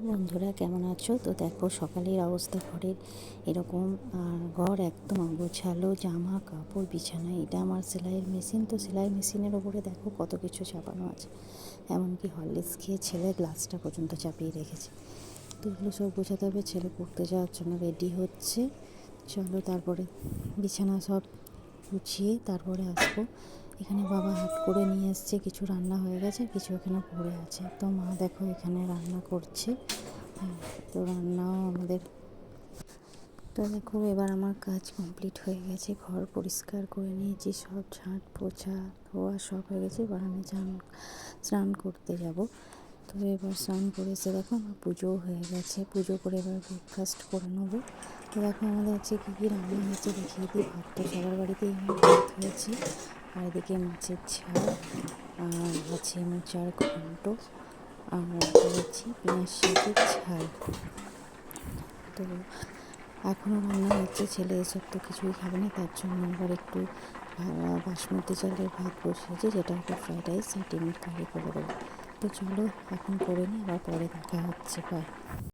বন্ধুরা, কেমন আছো? তো দেখো সকালের অবস্থা ঘরের এরকম। আর ঘর একদম অগোছালো, জামা কাপড় বিছানা। এটা আমার সেলাইয়ের মেশিন, তো সেলাই মেশিনের ওপরে দেখো কত কিছু চাপানো আছে। এমনকি হরলিক্স খেয়ে ছেলে গ্লাসটা পর্যন্ত চাপিয়ে রেখেছে। তো এগুলো সব গোছাতে হবে। ছেলে পড়তে যাওয়ার জন্য রেডি হচ্ছে। চলো তারপরে বিছানা সব গুছিয়ে তারপরে আসবো। এখানে বাবা হাট করে নিয়ে এসছে, কিছু রান্না হয়ে গেছে, কিছু এখানে পড়ে আছে। তো মা দেখো এখানে রান্না করছে। তো রান্নাও আমাদের। তো দেখো এবার আমার কাজ কমপ্লিট হয়ে গেছে, ঘর পরিষ্কার করে নিয়েছি, সব ঝাঁট পোছা ধোয়া সব হয়ে গেছে। এবার আমি স্নান করতে যাব। তো এবার স্নান করে এসে দেখো আমার পুজোও হয়ে গেছে। পুজো করে এবার ব্রেকফাস্ট করে নেবো। তো দেখো আমাদের আজকে কী কী রান্না হয়েছে দেখিয়ে দিই। ভাত তো সবার বাড়িতেই আমার ভাত হয়েছে, আর এদিকে মাছের ঝাল, আর আছে মোচার ঘন্ট, আর করেছি পেঁয়াজ শাকের ঝাল। তো এখনও রান্না হচ্ছে, ছেলে এসব তো কিছুই খাবে না, তার জন্য আবার একটু বাসমতি চালের ভাত বসিয়েছি, যেটা একটু ফ্রাইড রাইস আর ডিমের কারি করে দেবো। তো চলো এখন করে নিই, আবার পরে দেখা হচ্ছে। বাই।